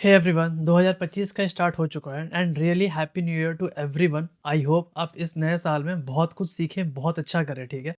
Hey everyone 2025 का start हो चुका है and really happy new year to everyone. I hope आप इस नए साल में बहुत कुछ सीखें, बहुत अच्छा करें। ठीक है,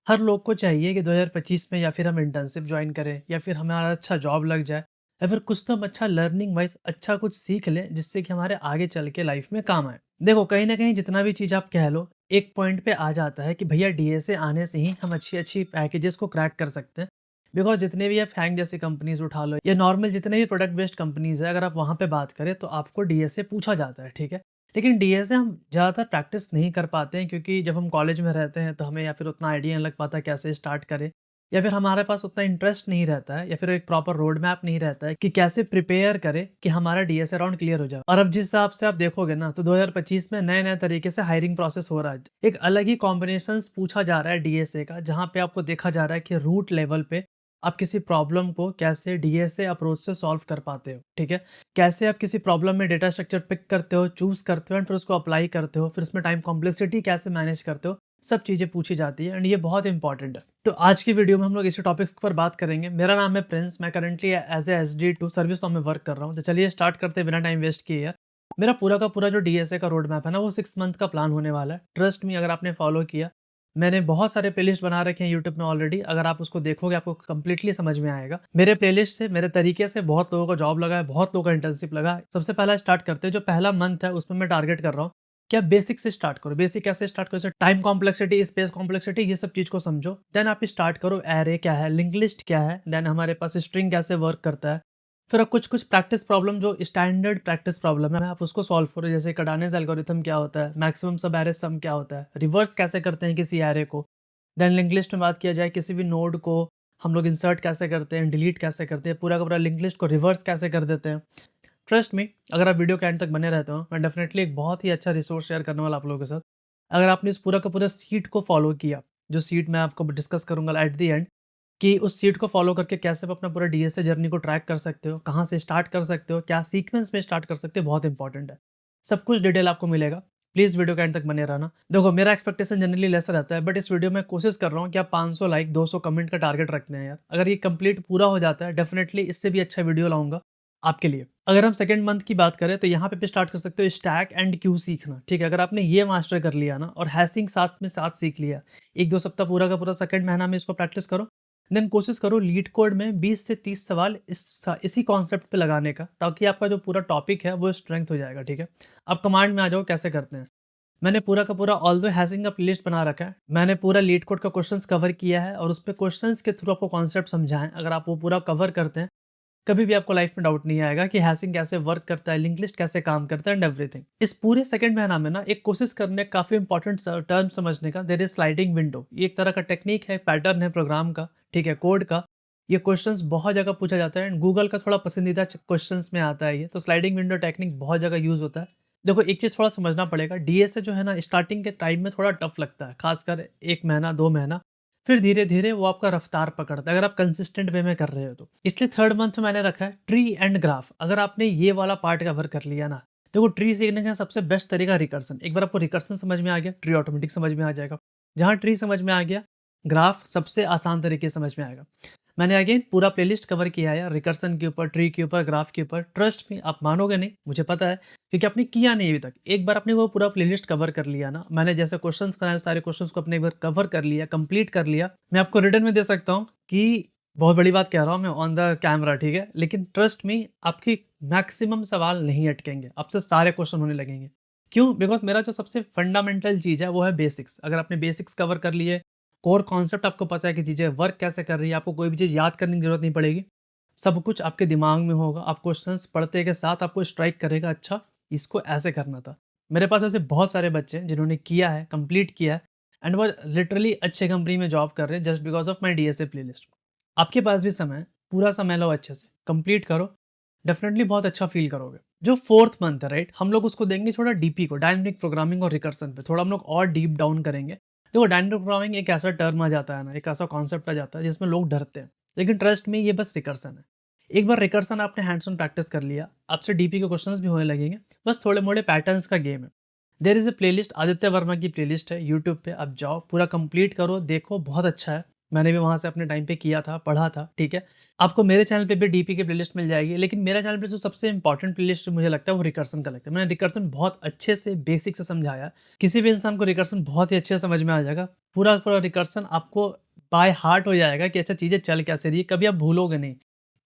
हर लोग को चाहिए कि 2025 में या फिर हम इंटर्नशिप ज्वाइन करें या फिर हमारा अच्छा जॉब लग जाए या फिर कुछ तो हम अच्छा लर्निंग वाइज अच्छा कुछ सीख लें जिससे कि हमारे आगे चल के लाइफ में काम आए। देखो, कहीं ना कहीं जितना भी चीज़ आप कह लो, एक पॉइंट पे आ जाता है कि भैया डीएसए आने से ही हम अच्छी अच्छी पैकेजेस को क्रैक कर सकते हैं। बिकॉज जितने भी आप हैंग जैसी कंपनीज उठा लो या नॉर्मल जितने भी प्रोडक्ट बेस्ड कंपनीज है, अगर आप वहाँ पे बात करें तो आपको डीएसए पूछा जाता है। ठीक है, लेकिन डीएसए हम ज़्यादातर प्रैक्टिस नहीं कर पाते हैं क्योंकि जब हम कॉलेज में रहते हैं तो हमें या फिर उतना आइडिया नहीं लग पाता कैसे स्टार्ट करें, या फिर हमारे पास उतना इंटरेस्ट नहीं रहता है, या फिर एक प्रॉपर रोड मैप नहीं रहता है कि कैसे प्रिपेयर करें कि हमारा डीएसए राउंड क्लियर हो जाए। और अब जिस हिसाब से आप देखोगे ना, तो 2025 में नए नए तरीके से हायरिंग प्रोसेस हो रहा है। एक अलग ही कॉम्बिनेशन पूछा जा रहा है डीएसए का, जहाँ पे आपको देखा जा रहा है कि रूट लेवल पे आप किसी प्रॉब्लम को कैसे डीएसए अप्रोच से सॉल्व कर पाते हो। ठीक है, कैसे आप किसी प्रॉब्लम में डेटा स्ट्रक्चर पिक करते हो, चूज करते हो एंड फिर उसको अप्लाई करते हो, फिर उसमें टाइम कॉम्प्लेक्सिटी कैसे मैनेज करते हो, सब चीज़ें पूछी जाती है एंड ये बहुत इंपॉर्टेंट है। तो आज की वीडियो में हम लोग इसी टॉपिक्स पर बात करेंगे। मेरा नाम है प्रिंस, मैं currently as a SD2 service में वर्क कर रहा हूँ। तो चलिए स्टार्ट करते हैं बिना टाइम वेस्ट किए यार। मेरा पूरा का पूरा जो डीएसए का रोड मैप है ना, वो 6 मंथ का प्लान होने वाला है। ट्रस्ट मी, अगर आपने फॉलो किया, मैंने बहुत सारे प्लेलिस्ट बना रखे हैं यूट्यूब में ऑलरेडी। अगर आप उसको देखोगे आपको कंप्लीटली समझ में आएगा। मेरे प्लेलिस्ट से, मेरे तरीके से बहुत लोगों को जॉब लगा है, बहुत लोगों का इंटर्नशिप लगा है। सबसे पहला स्टार्ट करते हैं, जो पहला मंथ है उसमें मैं टारगेट कर रहा हूँ कि आप बेसिक से स्टार्ट करो। बेसिक कैसे स्टार्ट करो? जैसे टाइम कॉम्प्लेक्सिटी, स्पेस कॉम्प्लेक्सिटी, ये सब चीज को समझो। देन आप स्टार्ट करो एरे क्या है, लिंक लिस्ट क्या है, देन हमारे पास स्ट्रिंग कैसे वर्क करता है। फिर आप कुछ कुछ प्रैक्टिस प्रॉब्लम, जो स्टैंडर्ड प्रैक्टिस प्रॉब्लम है, आप उसको सॉल्व करो। जैसे कार्डानेस एल्गोरिथम क्या होता है, मैक्सिमम सब एरे सम क्या होता है, रिवर्स कैसे करते हैं किसी एरे को। देन लिंक लिस्ट में बात किया जाए, किसी भी नोड को हम लोग इंसर्ट कैसे करते हैं, डिलीट कैसे करते हैं, पूरा का पूरा लिंक लिस्ट को रिवर्स कैसे कर देते हैं। ट्रस्ट मी, अगर आप वीडियो के एंड तक बने रहते हो, मैं डेफिनेटली एक बहुत ही अच्छा रिसोर्स शेयर करने वाला आप लोगों के साथ। अगर आपने इस पूरा का पूरा सीट को फॉलो किया, जो सीट मैं आपको डिस्कस करूंगा एट द एंड, कि उस सीट को फॉलो करके कैसे आप अपना पूरा डीएसए जर्नी को ट्रैक कर सकते हो, कहाँ से स्टार्ट कर सकते हो, क्या सीक्वेंस में स्टार्ट कर सकते हो, बहुत इंपॉर्टेंट है। सब कुछ डिटेल आपको मिलेगा। प्लीज़ वीडियो के एंड तक बने रहना। देखो, मेरा एक्सपेक्टेशन जनरली लेस रहता है, बट इस वीडियो में कोशिश कर रहा हूँ कि आप 500 लाइक 200 कमेंट का टारगेट रखते हैं यार। अगर ये कंप्लीट पूरा हो जाता है, डेफिनेटली इससे भी अच्छा वीडियो लाऊंगा आपके लिए। अगर हम सेकंड मंथ की बात करें तो यहाँ पे भी स्टार्ट कर सकते हो स्टैक एंड क्यू सीखना। ठीक है, अगर आपने ये मास्टर कर लिया ना और हैशिंग साथ में साथ सीख लिया, 1-2 सप्ताह पूरा का पूरा सेकंड महीना में इसको प्रैक्टिस करो। देन कोशिश करो लीड कोड में 20 से 30 सवाल इसी कॉन्सेप्ट पे लगाने का, ताकि आपका जो पूरा टॉपिक है वो स्ट्रेंथ हो जाएगा। ठीक है, अब कमांड में आ जाओ कैसे करते हैं। मैंने पूरा का पूरा ऑल्दो हैशिंग का प्लेलिस्ट बना रखा है। मैंने पूरा लीड कोड का क्वेश्चंस कवर किया है और उस पे क्वेश्चंस के थ्रू आपको कॉन्सेप्ट समझाएं। अगर आप वो पूरा कवर करते हैं, कभी भी आपको लाइफ में डाउट नहीं आएगा कि हैशिंग कैसे वर्क करता है, लिंक लिस्ट कैसे काम करता है एंड एवरीथिंग। इस पूरे सेकंड महीना में ना एक कोशिश करने, काफी इंपॉर्टेंट टर्म समझने का, देयर इज स्लाइडिंग विंडो। ये एक तरह का टेक्निक है, पैटर्न है प्रोग्राम का, ठीक है, कोड का। ये क्वेश्चंस बहुत जगह पूछा जाता है एंड गूगल का थोड़ा पसंदीदा क्वेश्चंस में आता है ये। तो स्लाइडिंग विंडो टेक्निक बहुत जगह यूज होता है। देखो, एक चीज थोड़ा समझना पड़ेगा, डीएसए जो है ना, स्टार्टिंग के टाइम में थोड़ा टफ लगता है, खासकर 1 महीना 2 महीना। फिर धीरे-धीरे वो आपका रफ्तार पकड़ता है, अगर आप कंसिस्टेंट वे में कर रहे हो तो। इसलिए थर्ड मंथ में मैंने रखा है ट्री एंड ग्राफ। अगर आपने ये वाला पार्ट कवर कर लिया ना, देखो ट्री सीखने का सबसे बेस्ट तरीका रिकर्सन। एक बार आपको रिकर्सन समझ में आ गया, ट्री ऑटोमेटिक समझ में आ जाएगा। जहाँ ट्री समझ में आ गया, ग्राफ सबसे आसान तरीके से समझ में आएगा। मैंने अगेन पूरा प्लेलिस्ट कवर किया है यार, रिकर्सन के ऊपर, ट्री के ऊपर, ग्राफ के ऊपर। ट्रस्ट मी, आप मानोगे नहीं, मुझे पता है, क्योंकि आपने किया नहीं अभी तक। एक बार आपने वो पूरा प्लेलिस्ट कवर कर लिया ना, मैंने जैसे क्वेश्चंस कराए सारे क्वेश्चंस को अपने एक बार कवर कर लिया, कंप्लीट कर लिया, मैं आपको रिटर्न में दे सकता हूँ कि बहुत बड़ी बात कह रहा हूँ मैं ऑन द कैमरा। ठीक है, लेकिन ट्रस्ट मी, आपकी मैक्सिमम सवाल नहीं अटकेंगे, आपसे सारे क्वेश्चन होने लगेंगे। क्यों? बिकॉज मेरा जो सबसे फंडामेंटल चीज़ है वो है बेसिक्स। अगर आपने बेसिक्स कवर कर लिए, कोर कॉन्सेप्ट आपको पता है कि चीज़ें वर्क कैसे कर रही है, आपको कोई भी चीज़ याद करने की जरूरत नहीं पड़ेगी। सब कुछ आपके दिमाग में होगा। आप क्वेश्चंस पढ़ते के साथ आपको स्ट्राइक करेगा, अच्छा इसको ऐसे करना था। मेरे पास ऐसे बहुत सारे बच्चे हैं जिन्होंने किया है, कंप्लीट किया है एंड वो लिटरली अच्छे कंपनी में जॉब कर रहे हैं just because of my DSA playlist. आपके पास भी समय है, पूरा समय लो, अच्छे से कंप्लीट करो, डेफिनेटली बहुत अच्छा फील करोगे। जो फोर्थ मंथ है राइट, हम लोग उसको देंगे थोड़ा डीपी को, डायनेमिक प्रोग्रामिंग और रिकर्सन पे थोड़ा हम लोग और डीप डाउन करेंगे। देखो, डायनेमिक प्रोग्रामिंग एक ऐसा टर्म आ जाता है ना, एक ऐसा कॉन्सेप्ट आ जाता है जिसमें लोग डरते हैं, लेकिन ट्रस्ट में ये बस रिकर्सन है। एक बार रिकर्सन आपने हैंड्स ऑन प्रैक्टिस कर लिया, आपसे डीपी के क्वेश्चंस भी होने लगेंगे। बस थोड़े मोड़े पैटर्न्स का गेम है। There is a playlist, Aditya Varma की प्लेलिस्ट है यूट्यूब पे, आप जाओ पूरा कंप्लीट करो, देखो बहुत अच्छा है। मैंने भी वहाँ से अपने टाइम पे किया था, पढ़ा था, ठीक है? आपको मेरे चैनल पे भी डीपी की प्लेलिस्ट मिल जाएगी, लेकिन मेरे चैनल पे जो सबसे इम्पोर्टेंट प्लेलिस्ट मुझे लगता है वो रिकर्सन का लगता है। मैंने रिकर्सन बहुत अच्छे से बेसिक से समझाया। किसी भी इंसान को रिकर्सन बहुत ही अच्छे से समझ में आ जाएगा। पूरा का पूरा रिकर्सन आपको बाय हार्ट हो जाएगा कि अच्छा चीज़ें चल कैसे रही है, कभी आप भूलोगे नहीं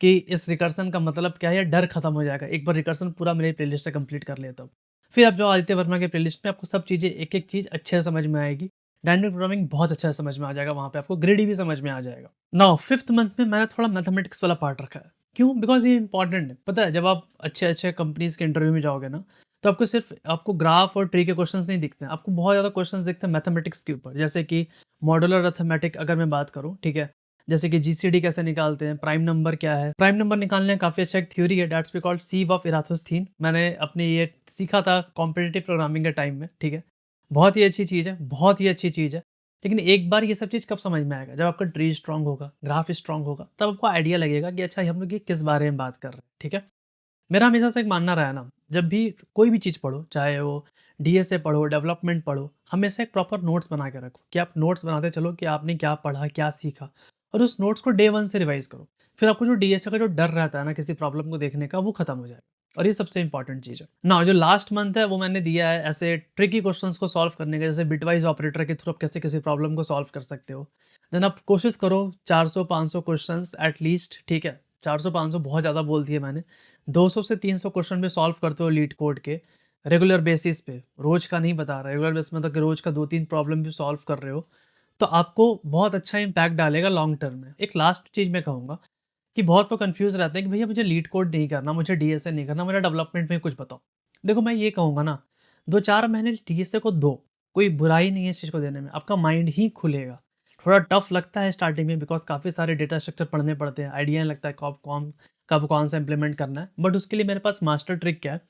कि इस रिकर्सन का मतलब क्या है, या डर खत्म हो जाएगा। एक बार रिकर्सन पूरा मेरी प्लेलिस्ट से कंप्लीट कर लेता हूँ। फिर आप जाओ आदित्य वर्मा के प्लेलिस्ट में, आपको सब चीज़ें एक-एक चीज़ अच्छे से समझ में आएगी। डायनामिक प्रोग्रामिंग बहुत अच्छा से समझ में आ जाएगा वहाँ पे, आपको ग्रिडी भी समझ में आ जाएगा। नाउ 5th मंथ में मैंने थोड़ा मैथमेटिक्स वाला पार्ट रखा है। क्यों? बिकॉज़ ये इम्पोर्टेंट है। पता है जब आप अच्छे-अच्छे कंपनीज़ के इंटरव्यू में जाओगे ना, तो आपको सिर्फ़ आपको ग्राफ और ट्री के क्वेश्चंस नहीं दिखते हैं, आपको बहुत ज़्यादा क्वेश्चंस दिखते हैं मैथमेटिक्स के ऊपर। जैसे कि मॉड्यूलर अरिथमेटिक अगर मैं बात करूँ, ठीक है? जैसे कि जीसीडी कैसे निकालते हैं, प्राइम नंबर क्या है? प्राइम नंबर निकालने का काफ़ी अच्छा एक थ्योरी है, दैट्स वी कॉल्ड सीव ऑफ इराथोस्थीन। मैंने अपने ये सीखा था कॉम्पिटिटिव प्रोग्रामिंग के टाइम में, ठीक है? बहुत ही अच्छी चीज़ है, बहुत ही अच्छी चीज़ है। लेकिन एक बार ये सब चीज़ कब समझ में आएगा? जब आपका ट्री स्ट्रॉन्ग होगा, ग्राफ स्ट्रॉन्ग होगा, तब आपको आइडिया लगेगा कि अच्छा हम लोग ये किस बारे में बात कर रहे हैं, ठीक है? मेरा हमेशा से एक मानना रहा है ना, जब भी कोई भी चीज़ पढ़ो, चाहे वो डीएसए पढ़ो, डेवलपमेंट पढ़ो, हमेशा एक प्रॉपर नोट्स बना के रखो कि आप नोट्स बनाते चलो कि आपने क्या पढ़ा, क्या सीखा, और उस नोट्स को डे 1 से रिवाइज़ करो। फिर आपको जो डीएसए का जो डर रहता है ना किसी प्रॉब्लम को देखने का, वो खत्म हो जाएगा, और ये सबसे इंपॉर्टेंट चीज़ है। ना जो लास्ट मंथ है वो मैंने दिया है ऐसे ट्रिकी क्वेश्चंस को सॉल्व करने का, जैसे बिटवाइज़ ऑपरेटर के थ्रू आप कैसे किसी प्रॉब्लम को सॉल्व कर सकते हो। देन आप कोशिश करो 400-500 क्वेश्चंस एट लीस्ट, ठीक है? 400-500 बहुत ज़्यादा बोल दिए मैंने। 200 से 300 क्वेश्चन भी सॉल्व करते हो लीड कोड के, रेगुलर बेसिस पे, रोज़ का नहीं बता रहा, रेगुलर बेसिस में, मतलब कि रोज़ का 2-3 प्रॉब्लम भी सॉल्व कर रहे हो, तो आपको बहुत अच्छा इम्पैक्ट डालेगा लॉन्ग टर्म में। एक लास्ट चीज़ मैं कहूँगा कि बहुत लोग कन्फ्यूज़ रहते हैं कि भैया मुझे लीड कोड नहीं करना, मुझे डीएसए नहीं करना, मुझे डेवलपमेंट में कुछ बताओ। देखो मैं ये कहूँगा ना, 2-4 महीने डीएसए को दो, कोई बुराई नहीं है इस चीज़ को देने में, आपका माइंड ही खुलेगा। थोड़ा टफ लगता है स्टार्टिंग में बिकॉज़ काफ़ी सारे डेटा स्ट्रक्चर पढ़ने पड़ते हैं, आइडिया नहीं लगता है कब कौन सा इम्प्लीमेंट करना है। बट उसके लिए मेरे पास मास्टर ट्रिक क्या है,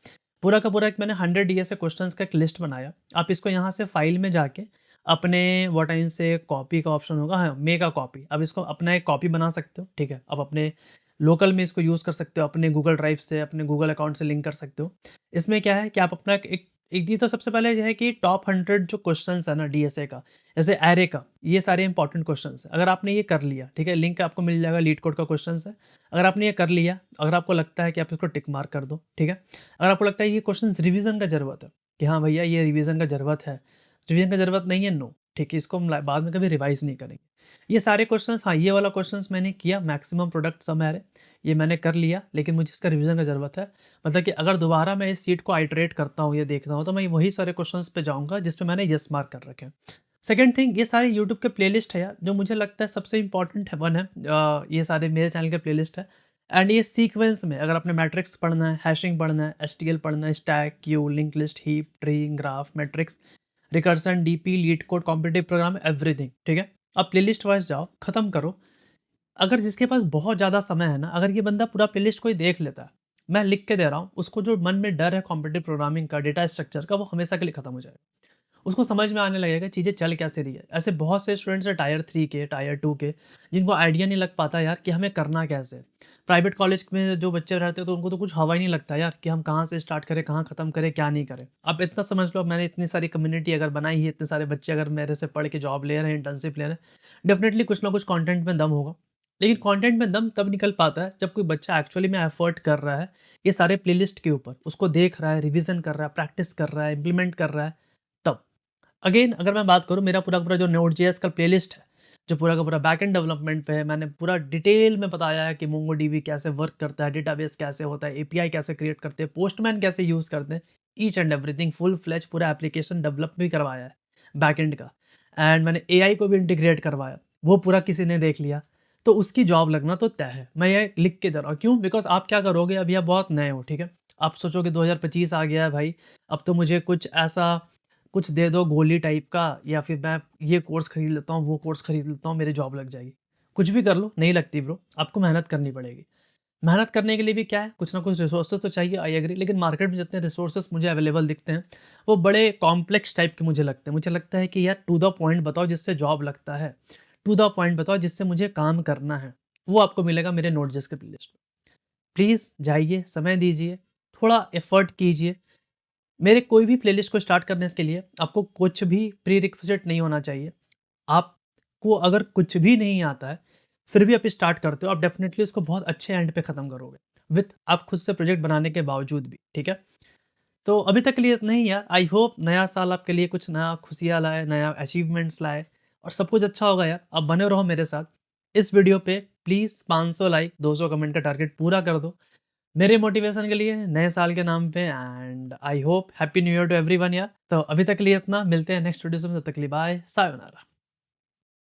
पूरा का पूरा एक मैंने 100 डीएसए क्वेश्चंस का एक लिस्ट बनाया। आप इसको यहाँ से फाइल में जाके अपने व्हाट आई से कॉपी का ऑप्शन होगा, हाँ, मेक अ कॉपी। अब इसको अपना एक कॉपी बना सकते हो, ठीक है? अब अपने लोकल में इसको यूज़ कर सकते हो, अपने गूगल ड्राइव से, अपने गूगल अकाउंट से लिंक कर सकते हो। इसमें क्या है कि आप अपना एक एक ये तो सबसे पहले ये है कि टॉप 100 जो क्वेश्चंस है ना डीएसए का, जैसे एरे का, ये सारे इंपॉर्टेंट क्वेश्चंस हैं। अगर आपने ये कर लिया, ठीक है? लिंक आपको मिल जाएगा, लीड कोड का क्वेश्चंस है। अगर आपने ये कर लिया, अगर आपको लगता है कि आप इसको टिक मार्क कर दो, ठीक है? अगर आपको लगता है ये क्वेश्चंस रिवीजन का ज़रूरत है, कि हाँ भैया ये रिवीजन का ज़रूरत है, रिवीजन का ज़रूरत नहीं है, नो, ठीक है? इसको हम बाद में कभी रिवाइज़ नहीं करेंगे। ये सारे क्वेश्चंस, हाँ, ये वाला क्वेश्चंस मैंने किया, मैक्सिमम प्रोडक्ट सम एरे, ये मैंने कर लिया, लेकिन मुझे इसका रिवीजन का ज़रूरत है। मतलब कि अगर दोबारा मैं इस सीट को आइटरेट करता हूँ, ये देखता हूँ, तो मैं वही सारे क्वेश्चंस पे जाऊँगा जिस पे मैंने येस मार्क कर रखे हैं। सेकंड थिंग, ये सारे यूट्यूब के प्लेलिस्ट है यार, जो मुझे लगता है सबसे इम्पोर्टेंट है, वन है, ये सारे मेरे चैनल के प्लेलिस्ट है। एंड ये सीक्वेंस में, अगर आपने मैट्रिक्स पढ़ना है, हैशिंग पढ़ना है, एसटीएल पढ़ना है, stack, queue, link list, heap, tree, graph, matrix, recursion, DP, LeetCode, competitive program, everything, ठीक है? आप प्लेलिस्ट वाइज़ जाओ, खत्म करो। अगर जिसके पास बहुत ज़्यादा समय है ना, अगर ये बंदा पूरा प्लेलिस्ट कोई देख लेता है, मैं लिख के दे रहा हूँ, उसको जो मन में डर है कॉम्पिटिटिव प्रोग्रामिंग का, डेटा स्ट्रक्चर का, वो हमेशा के लिए खत्म हो जाएगा। उसको समझ में आने लगेगा चीज़ें चल कैसे रही है। ऐसे बहुत से स्टूडेंट्स हैं टायर 3 के, टायर 2 के, जिनको आइडिया नहीं लग पाता यार कि हमें करना कैसे है। प्राइवेट कॉलेज में जो बच्चे रहते हैं तो उनको तो कुछ हवा ही नहीं लगता यार कि हम कहाँ से स्टार्ट करें, कहाँ खत्म करें, क्या नहीं करें। आप इतना समझ लो, मैंने इतनी सारी कम्युनिटी अगर बनाई है, इतने सारे बच्चे अगर मेरे से पढ़ के जॉब ले रहे हैं, इंटर्नशिप ले रहे हैं, डेफ़िनेटली कुछ ना कुछ कंटेंट में दम होगा। लेकिन कंटेंट में दम तब निकल पाता है जब कोई बच्चा एक्चुअली में एफर्ट कर रहा है, ये सारे प्लेलिस्ट के ऊपर, उसको देख रहा है, रिवीजन कर रहा है, प्रैक्टिस कर रहा है, इम्प्लीमेंट कर रहा है, तब। अगेन अगर मैं बात करूँ, मेरा पूरा का पूरा जो नोड.जेएस का प्लेलिस्ट है, जो पूरा का पूरा बैकएंड डेवलपमेंट पे है, मैंने पूरा डिटेल में बताया है कि मोंगोडीबी कैसे वर्क करता है, डेटाबेस कैसे होता है, एपीआई कैसे क्रिएट करते हैं, पोस्टमैन कैसे यूज़ करते हैं, each and everything full fledge पूरा एप्लीकेशन डेवलप भी करवाया है बैकएंड का। एंड मैंने एआई को भी इंटीग्रेट करवाया, वो पूरा किसी ने देख लिया, तो उसकी जॉब लगना तो तय है। मैं ये लिख के दे रहा हूँ, क्यों? बिकॉज़ आप क्या करोगे, अभी आप बहुत नए हो, ठीक है? आप सोचोगे 2025 आ गया है भाई, अब तो मुझे कुछ ऐसा कुछ दे दो गोली टाइप का, या फिर मैं ये कोर्स खरीद लेता हूँ, वो कोर्स खरीद लेता हूँ, मेरी जॉब लग जाएगी। कुछ भी कर लो, नहीं लगती ब्रो, आपको मेहनत करनी पड़ेगी। मेहनत करने के लिए भी क्या है, कुछ ना कुछ रिसोर्सेज़ तो चाहिए, आई एग्री, लेकिन मार्केट में जितने रिसोर्सेज़ मुझे अवेलेबल दिखते हैं, वो बड़े कॉम्प्लेक्स टाइप के मुझे लगते हैं। मुझे लगता है कि यार टू द पॉइंट बताओ जिससे जॉब लगता है, टू द पॉइंट बताओ जिससे मुझे काम करना है, वो आपको मिलेगा मेरे नोट.जेएस के प्लेलिस्ट में। प्लीज़ जाइए, समय दीजिए, थोड़ा एफर्ट कीजिए। मेरे कोई भी प्लेलिस्ट को स्टार्ट करने के लिए आपको कुछ भी प्री रिक्विज़िट नहीं होना चाहिए। आप आपको अगर कुछ भी नहीं आता है, फिर भी आप स्टार्ट करते हो, आप डेफ़िनेटली उसको बहुत अच्छे एंड पे ख़त्म करोगे, विथ आप खुद से प्रोजेक्ट बनाने के बावजूद भी, ठीक है? तो अभी तक के लिए इतना ही यार। आई होप नया साल आपके लिए कुछ नया खुशियाँ लाए, नया अचीवमेंट्स लाए और सब कुछ अच्छा होगा यार। आप बने रहो मेरे साथ। इस वीडियो पे प्लीज़ 500 लाइक, 200 कमेंट का टारगेट पूरा कर दो। मेरे मोटिवेशन के लिए, नए साल के नाम पे and I hope happy new year to everyone यार। तो अभी तक के लिए इतना, मिलते हैं नेक्स्ट वीडियो में, तब तक के लिए बाय, सायोनारा।